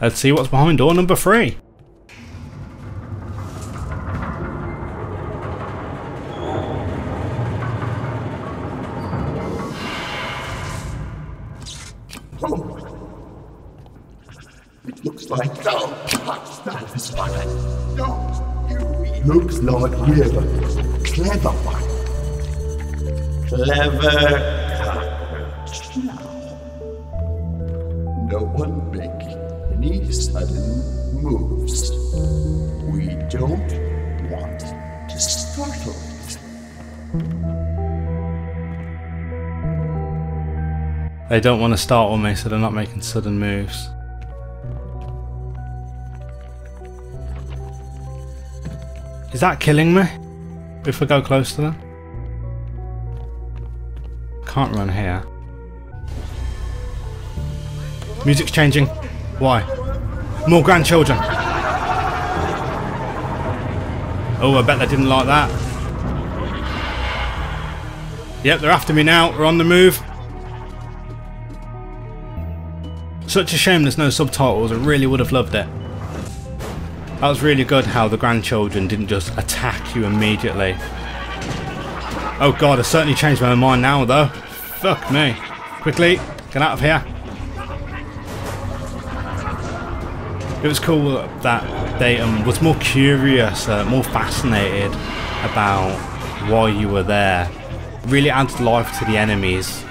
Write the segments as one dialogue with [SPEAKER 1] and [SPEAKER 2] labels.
[SPEAKER 1] Let's see what's behind door number 3.
[SPEAKER 2] It looks like don't touch that is fine. Don't you? Looks like we're the clever one. Clever cockroach. No one making any sudden moves. We don't want to startle it.
[SPEAKER 1] They don't want to startle me, so they're not making sudden moves. Is that killing me? If I go close to them? Can't run here. Music's changing. Why? More grandchildren. Oh, I bet they didn't like that. Yep, they're after me now. We're on the move. Such a shame there's no subtitles. I really would have loved it. That was really good how the grandchildren didn't just attack you immediately. Oh god, I certainly changed my mind now though. Fuck me. Quickly, get out of here. It was cool that they was more curious, more fascinated about why you were there. Really adds life to the enemies.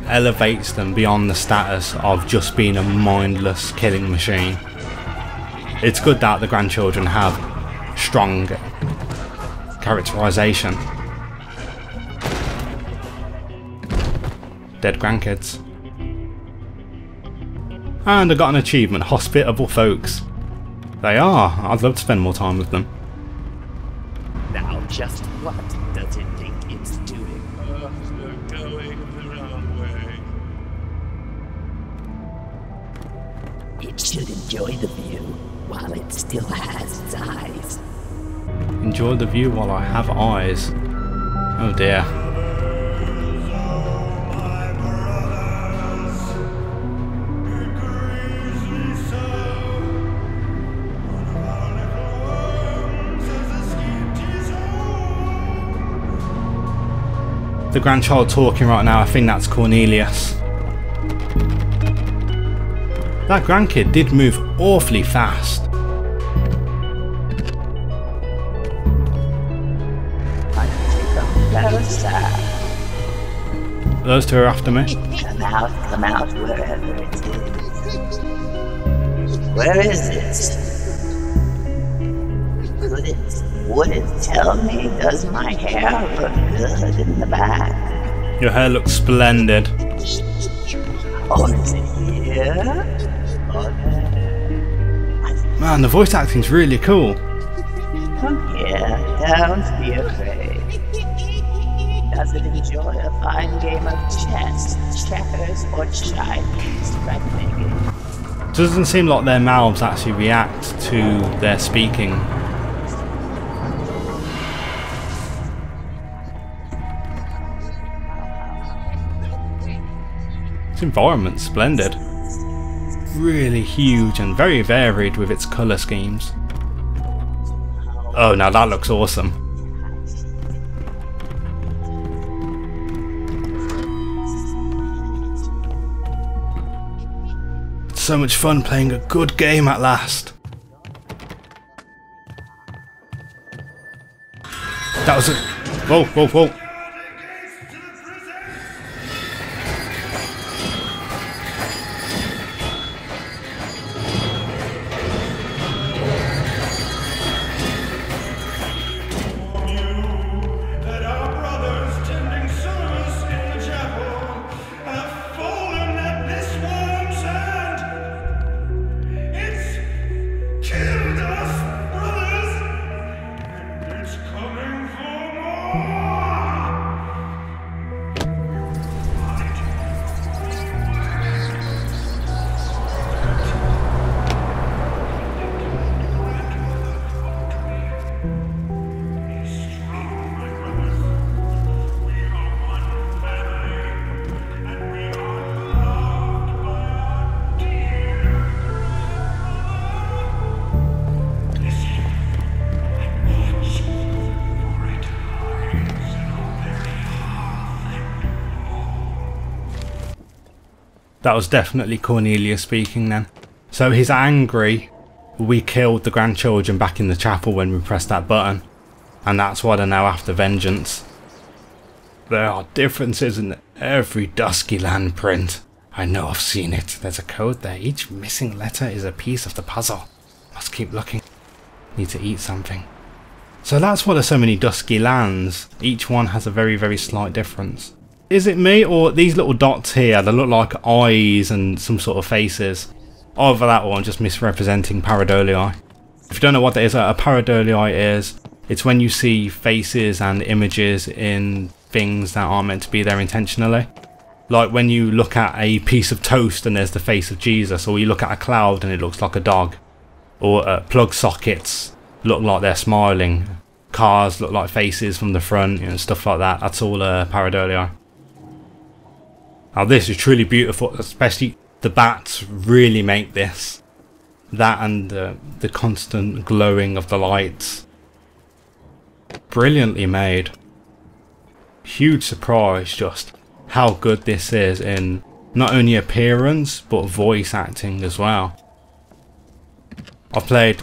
[SPEAKER 1] Elevates them beyond the status of just being a mindless killing machine. It's good that the grandchildren have strong characterization. Dead grandkids. And I got an achievement, hospitable folks. They are. I'd love to spend more time with them.
[SPEAKER 3] Now just what does it think it's doing? They're going the wrong way. It should enjoy the view while it still has its eyes.
[SPEAKER 1] Enjoy the view while I have eyes. Oh dear. The grandchild talking right now, I think that's Cornelius. That grandkid did move awfully fast. Those two are after me.
[SPEAKER 3] Come out, wherever it is. Where is it? Would it tell me, does my hair look good in the back?
[SPEAKER 1] Your hair looks splendid.
[SPEAKER 3] Or is it here?
[SPEAKER 1] Man, the voice acting's really cool.
[SPEAKER 3] Come here, don't be afraid. Does it enjoy a fine game of chess, checkers, or Chinese reckoning?
[SPEAKER 1] Doesn't seem like their mouths actually react to their speaking. This environment's splendid. Really huge and very varied with its colour schemes. Oh, now that looks awesome. It's so much fun playing a good game at last. That was a... Whoa, whoa, whoa. That was definitely Cornelius speaking then. So he's angry we killed the grandchildren back in the chapel when we pressed that button, and that's why they're now after vengeance. There are differences in every Dusky Land print. I know, I've seen it. There's a code there. Each missing letter is a piece of the puzzle. Must keep looking. Need to eat something. So that's why there's so many Dusky Lands. Each one has a very, very slight difference. Is it me, or these little dots here, they look like eyes and some sort of faces? Either that or I'm just misrepresenting pareidolia. If you don't know what that is, a pareidolia is, it's when you see faces and images in things that aren't meant to be there intentionally. Like when you look at a piece of toast and there's the face of Jesus, or you look at a cloud and it looks like a dog, or plug sockets look like they're smiling, cars look like faces from the front, you know, stuff like that. That's all pareidolia. Now this is truly beautiful, especially the bats really make this. That and the constant glowing of the lights. Brilliantly made. Huge surprise just how good this is in not only appearance but voice acting as well. I've played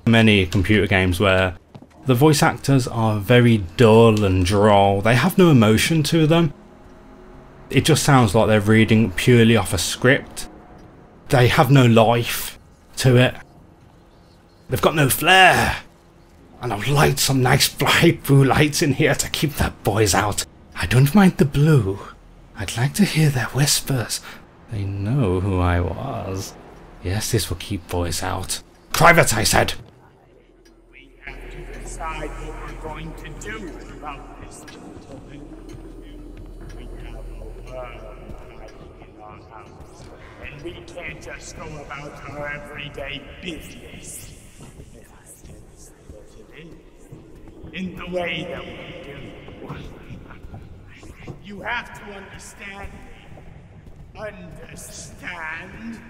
[SPEAKER 1] many computer games where the voice actors are very dull and droll. They have no emotion to them. It just sounds like they're reading purely off a script. They have no life to it. They've got no flair. And I'll light some nice bright blue lights in here to keep the boys out. I don't mind the blue. I'd like to hear their whispers. They know who I was. Yes, this will keep boys out. Private, I said.
[SPEAKER 4] We have to decide what we're going to do about this. We have a worm hiding in our house, and we can't just go about our everyday business. In the way that we do. You have to understand me. Understand?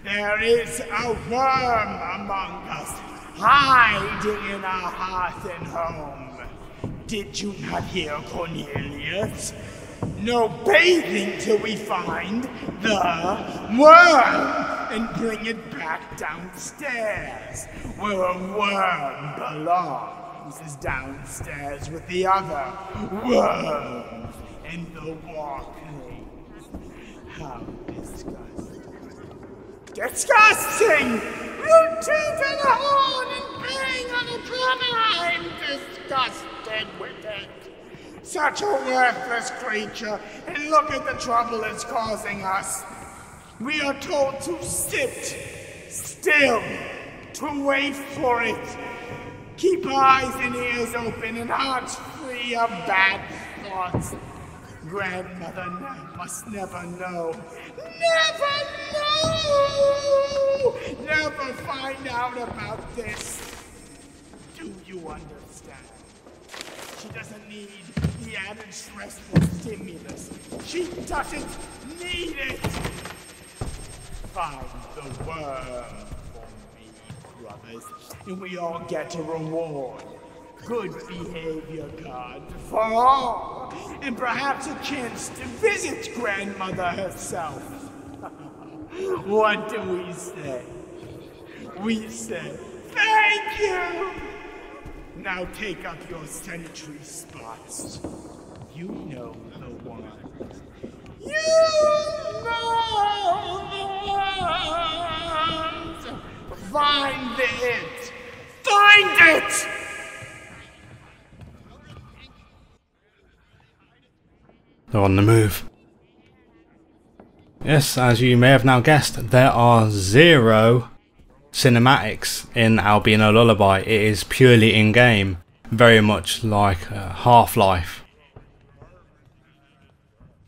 [SPEAKER 4] There is a worm among us, hiding in our hearth and home. Did you not hear, Cornelius? No bathing till we find the worm and bring it back downstairs, where a worm belongs. Is downstairs with the other worms in the walkway. How disgusting. Disgusting! You toot on a horn and bang on a drum. I'm disgusted with it. Such a worthless creature, and look at the trouble it's causing us. We are told to sit still, to wait for it. Keep eyes and ears open and hearts free of bad thoughts. Grandmother must never know. Never know! Never find out about this. Do you understand? She doesn't need the added stressful stimulus. She doesn't need it. Find the worm. Brothers, and we all get a reward. Good behavior card for all, and perhaps a chance to visit grandmother herself. What do we say? We say, thank you! Now take up your sentry spots. You know the one. You know the ones! Find it! Find it!
[SPEAKER 1] They're on the move. Yes, as you may have now guessed, there are 0 cinematics in Albino Lullaby. It is purely in-game, very much like Half-Life.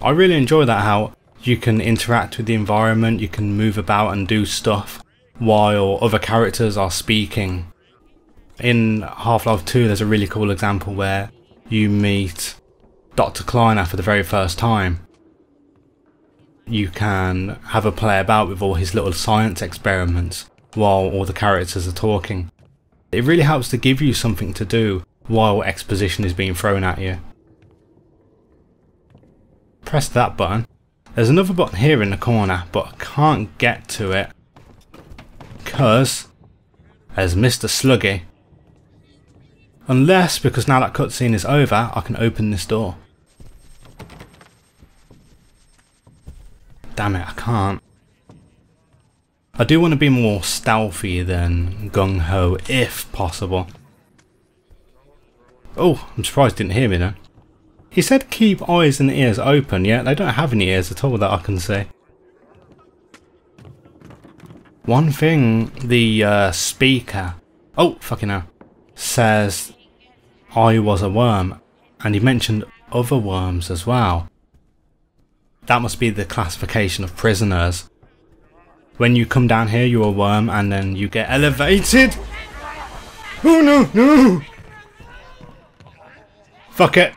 [SPEAKER 1] I really enjoy that, how you can interact with the environment, you can move about and do stuff while other characters are speaking. In Half-Life 2 there's a really cool example where you meet Dr. Kleiner for the very first time. You can have a play about with all his little science experiments while all the characters are talking. It really helps to give you something to do while exposition is being thrown at you. Press that button There's another button here in the corner, but I can't get to it because there's Mr. Sluggy. Unless, because now that cutscene is over, I can open this door. Damn it, I can't. I do want to be more stealthy than gung-ho if possible. Oh, I'm surprised he didn't hear me then. He said keep eyes and ears open, yet they don't have any ears at all that I can see. One thing the speaker, oh fucking hell, says I was a worm, and he mentioned other worms as well. That must be the classification of prisoners. When you come down here you're a worm and then you get elevated. Oh no, no! Fuck it.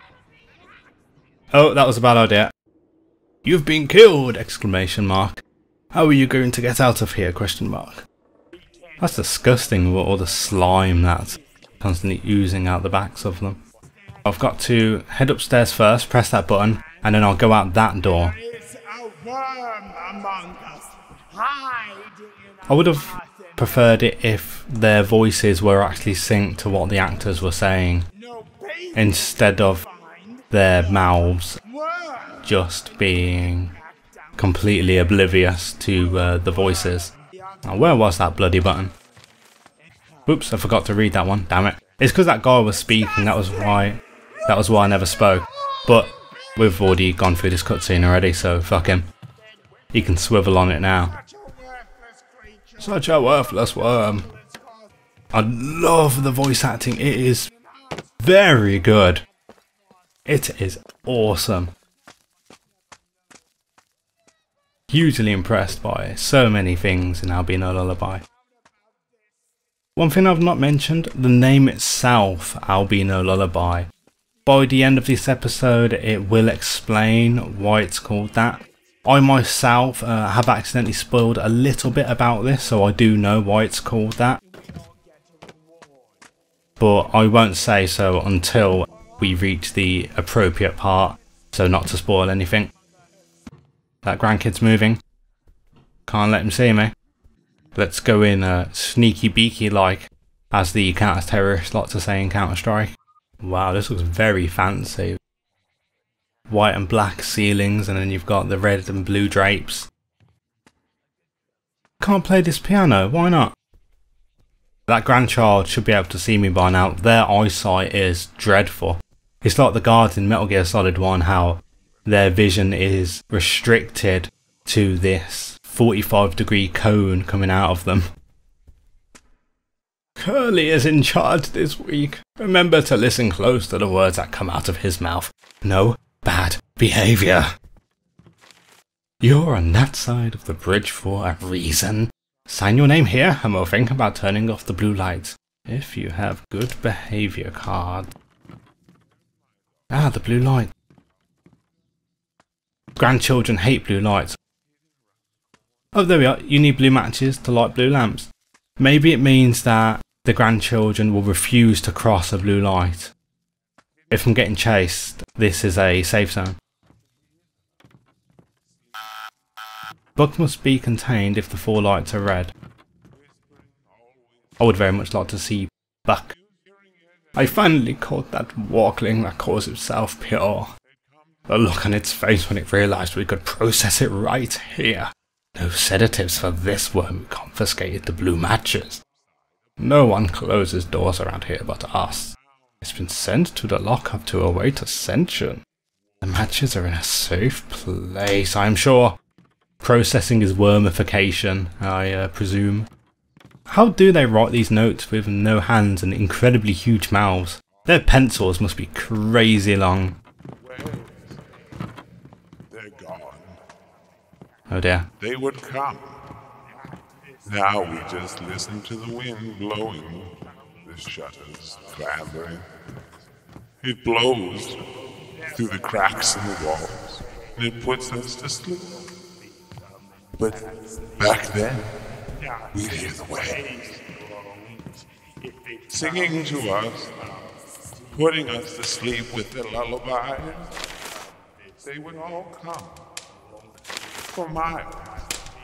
[SPEAKER 1] Oh, that was a bad idea. You've been killed! Exclamation mark. How are you going to get out of here? Question mark. That's disgusting with all the slime that's constantly oozing out the backs of them. I've got to head upstairs first, press that button, and then I'll go out that door.
[SPEAKER 4] There is a worm among us, hiding in
[SPEAKER 1] I would have preferred it if their voices were actually synced to what the actors were saying,
[SPEAKER 4] no baby
[SPEAKER 1] instead of their mouths
[SPEAKER 4] worm.
[SPEAKER 1] just being completely oblivious to the voices. Now, where was that bloody button? Oops, I forgot to read that one. Damn it! It's because that guy was speaking. That was why I never spoke. But we've already gone through this cutscene already, so fuck him. He can swivel on it now. Such a worthless worm. I love the voice acting. It is very good. It is awesome. Hugely impressed by so many things in Albino Lullaby. One thing I've not mentioned, the name itself, Albino Lullaby. By the end of this episode it will explain why it's called that. I myself have accidentally spoiled a little bit about this, so I do know why it's called that. But I won't say so until we reach the appropriate part, so not to spoil anything. That grandkid's moving. Can't let him see me. Let's go in sneaky beaky like, as the counter-terrorists like to say in Counter-Strike. Wow, this looks very fancy. White and black ceilings, and then you've got the red and blue drapes. Can't play this piano, why not? That grandchild should be able to see me by now. Their eyesight is dreadful. It's like the guards in Metal Gear Solid 1, how their vision is restricted to this 45-degree cone coming out of them. Curly is in charge this week. Remember to listen close to the words that come out of his mouth. No bad behaviour. You're on that side of the bridge for a reason. Sign your name here and we'll think about turning off the blue lights. If you have good behaviour card. Ah, the blue light. Grandchildren hate blue lights. Oh, there we are. You need blue matches to light blue lamps. Maybe it means that the grandchildren will refuse to cross a blue light. If I'm getting chased, this is a safe zone. Bugs must be contained if the 4 lights are red. I would very much like to see Buck. I finally caught that walkling that calls itself pure. The look on its face when it realised we could process it right here. No sedatives for this worm who confiscated the blue matches. No one closes doors around here but us. It's been sent to the lockup to await ascension. The matches are in a safe place, I'm sure. Processing is wormification, I presume. How do they write these notes with no hands and incredibly huge mouths? Their pencils must be crazy long.
[SPEAKER 5] They're gone.
[SPEAKER 1] Oh dear.
[SPEAKER 5] They would come. Now we just listen to the wind blowing, the shutters clambering. It blows through the cracks in the walls, and it puts us to sleep. But back then, we'd hear the waves, singing to us, putting us to sleep with their lullabies. They would all come, for miles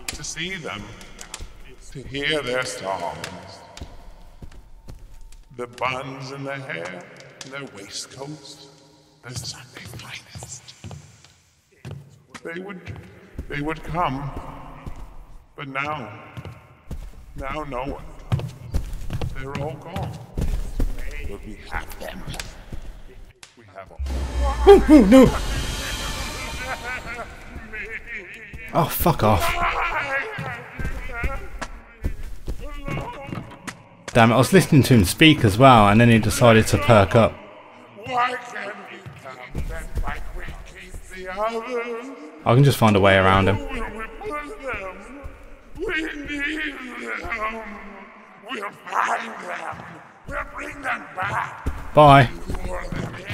[SPEAKER 5] to see them, to hear their songs. The buns in their hair, and their waistcoats, their Sunday finest. They would come, but now no one comes. They're all gone. But we have them. We have all.
[SPEAKER 1] Oh, no! Oh, fuck off. Damn it, I was listening to him speak as well, and then he decided to perk up.
[SPEAKER 4] Why can't we come back like we keep the others?
[SPEAKER 1] I can just find a way around him.
[SPEAKER 4] Where we put them? We need them. We'll find them. We'll bring them back.
[SPEAKER 1] Bye.
[SPEAKER 4] Lure them in.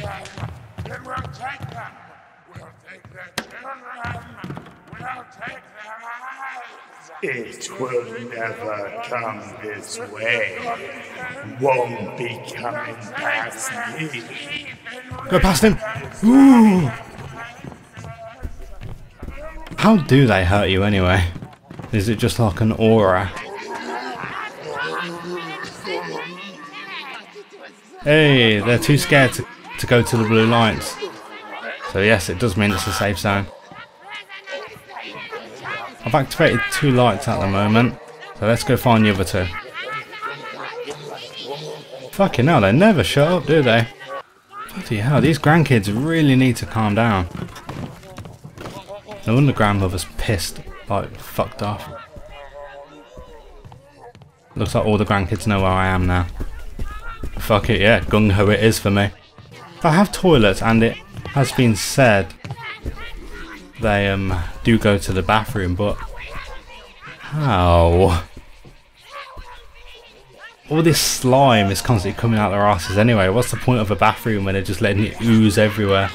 [SPEAKER 4] Then we'll take them. We'll take their children. We'll take their lives.
[SPEAKER 6] It will never come this way. Won't be coming past me.
[SPEAKER 1] Go past him. Ooh. How do they hurt you anyway? Is it just like an aura? Hey, they're too scared to go to the blue lights. So yes, it does mean it's a safe zone. I've activated 2 lights at the moment, so let's go find the other 2. Fucking hell, they never shut up, do they? Bloody hell, these grandkids really need to calm down. No wonder grandmother's pissed, like fucked off. Looks like all the grandkids know where I am now. Fuck it, yeah, gung-ho it is for me. I have toilets, and it has been said they do go to the bathroom, but how? All this slime is constantly coming out their asses anyway. What's the point of a bathroom when they're just letting it ooze everywhere?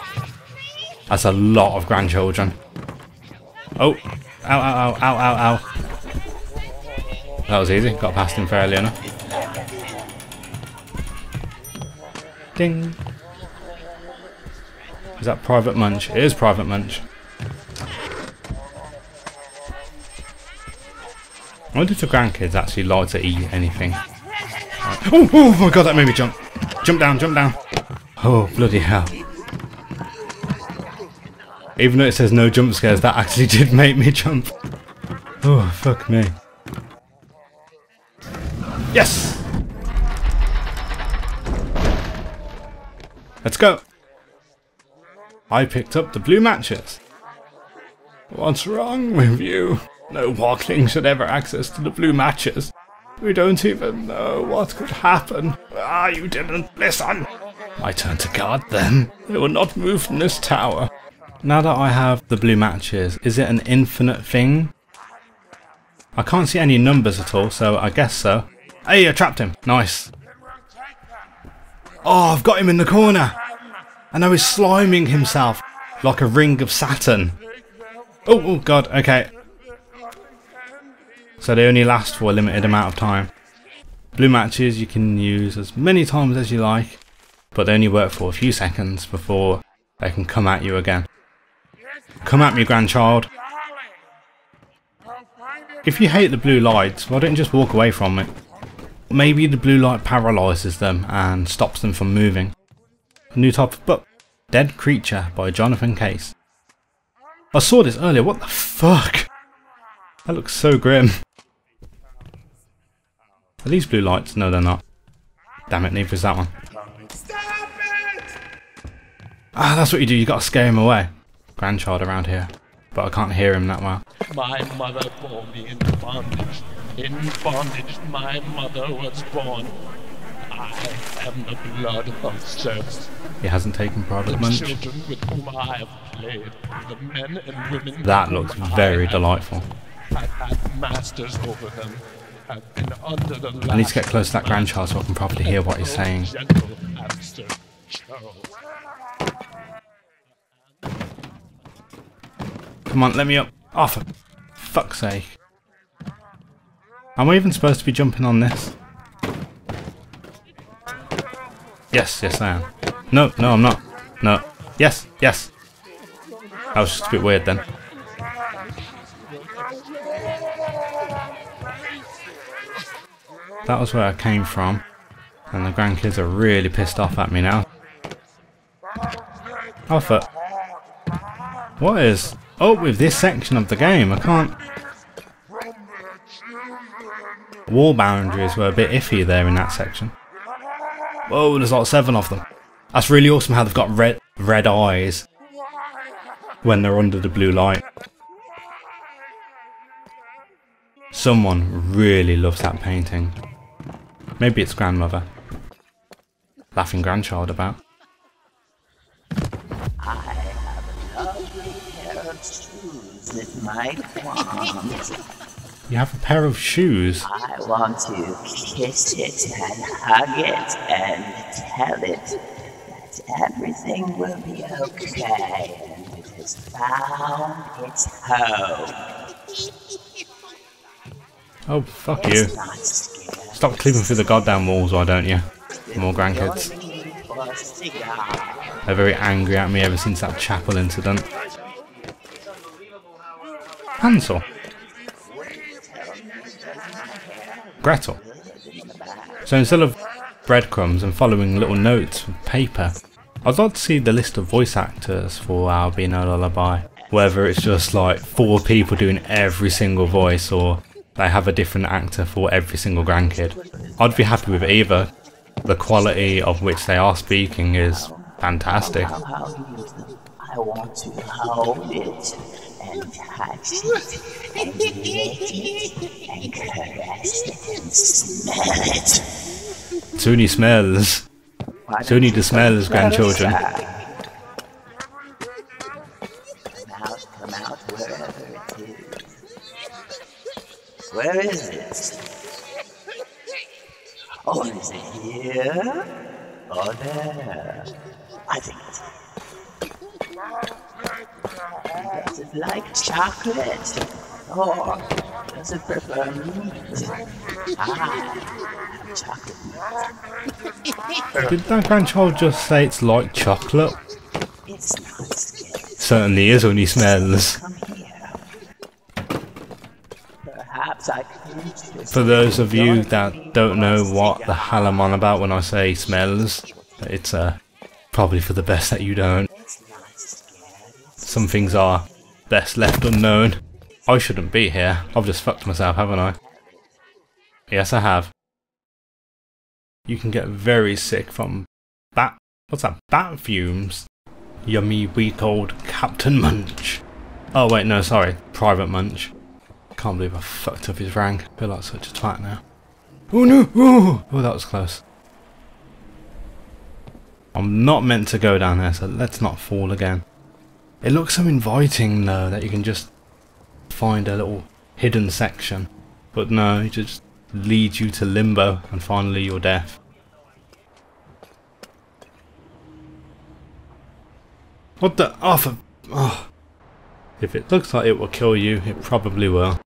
[SPEAKER 1] That's a lot of grandchildren. Oh, ow, ow, ow, ow, ow, ow. That was easy, got past him fairly enough. Ding. Is that Private Munch? It is Private Munch. I wonder if the grandkids actually like to eat anything. Oh, oh my god, that made me jump. Jump down, jump down. Oh, bloody hell. Even though it says no jump scares, that actually did make me jump. Oh, fuck me. Yes! Let's go. I picked up the blue matches. What's wrong with you? No walkling should ever access to the blue matches. We don't even know what could happen. Ah, you didn't listen. I turned to guard them. They will not move from this tower. Now that I have the blue matches, is it an infinite thing? I can't see any numbers at all, so I guess so. Hey, I trapped him. Nice. Oh, I've got him in the corner. And now he's sliming himself like a ring of Saturn. Oh, oh god, okay. So they only last for a limited amount of time. Blue matches you can use as many times as you like, but they only work for a few seconds before they can come at you again. Come at me, grandchild. If you hate the blue lights, why don't you just walk away from it? Maybe the blue light paralyses them and stops them from moving. A new type of book. Dead Creature by Jonathan Case. I saw this earlier, what the fuck? That looks so grim. Are these blue lights? No, they're not. Damn it, neither is that one.
[SPEAKER 4] Stop it!
[SPEAKER 1] Ah, that's what you do, you gotta scare him away. Grandchild around here, but I can't hear him that well.
[SPEAKER 3] My mother bore me in bondage. In bondage, my mother was born. I am the blood of Zeus.
[SPEAKER 1] He hasn't taken Private Munch.
[SPEAKER 3] The children with whom I have played, the men and women.
[SPEAKER 1] That looks very delightful.
[SPEAKER 3] I've had masters over them. I've been under the
[SPEAKER 1] I need to get close to that grandchild so I can properly hear what he's saying. Come on, let me up. Oh, for fuck's sake. Am I even supposed to be jumping on this? Yes, yes I am. No, no I'm not. No. Yes, yes. That was just a bit weird then. That was where I came from. And the grandkids are really pissed off at me now. I thought, what is up with this section of the game? I can't... Wall boundaries were a bit iffy there in that section. Whoa, there's like 7 of them. That's really awesome how they've got red eyes when they're under the blue light. Someone really loves that painting. Maybe it's grandmother. Laughing grandchild about.
[SPEAKER 7] I have a lovely pair of shoes that might want.
[SPEAKER 1] You have a pair of shoes?
[SPEAKER 7] I want to kiss it and hug it and tell it that everything will be okay and it has found its home.
[SPEAKER 1] Oh, fuck you. Stop clipping through the goddamn walls, why don't you? More grandkids. They're very angry at me ever since that chapel incident. Hansel. Gretel. So instead of breadcrumbs and following little notes with paper, I'd like to see the list of voice actors for Albino Lullaby. Whether it's just like 4 people doing every single voice or they have a different actor for every single grandkid. I'd be happy with either. The quality of which they are speaking is fantastic.
[SPEAKER 7] I want to hold it and touch it and lick it and caress it and smell it.
[SPEAKER 1] Toonie smells. Toonie the smells, grandchildren.
[SPEAKER 7] Come out, wherever it is. Where is it? Oh, is it here? Or there? I think it's here. Does it like chocolate? Or does it prefer meat? I have chocolate meat.
[SPEAKER 1] Did that grandchild just say it's like chocolate?
[SPEAKER 7] It's not scary.
[SPEAKER 1] Certainly is when he smells.
[SPEAKER 7] Come here. Perhaps I can reach this.
[SPEAKER 1] For those of you that don't know what the hell I'm on about when I say smells, it's probably for the best that you don't. Some things are best left unknown. I shouldn't be here. I've just fucked myself, haven't I? Yes, I have. You can get very sick from what's that? Bat fumes? Yummy week old Captain Munch. Oh wait, no, sorry. Private Munch. Can't believe I fucked up his rank. I feel like such a twat now. Oh no! Oh, that was close. I'm not meant to go down there, so let's not fall again. It looks so inviting though, that you can just find a little hidden section. But no, it just leads you to limbo and finally your death. What the? Oh. If it looks like it will kill you, it probably will.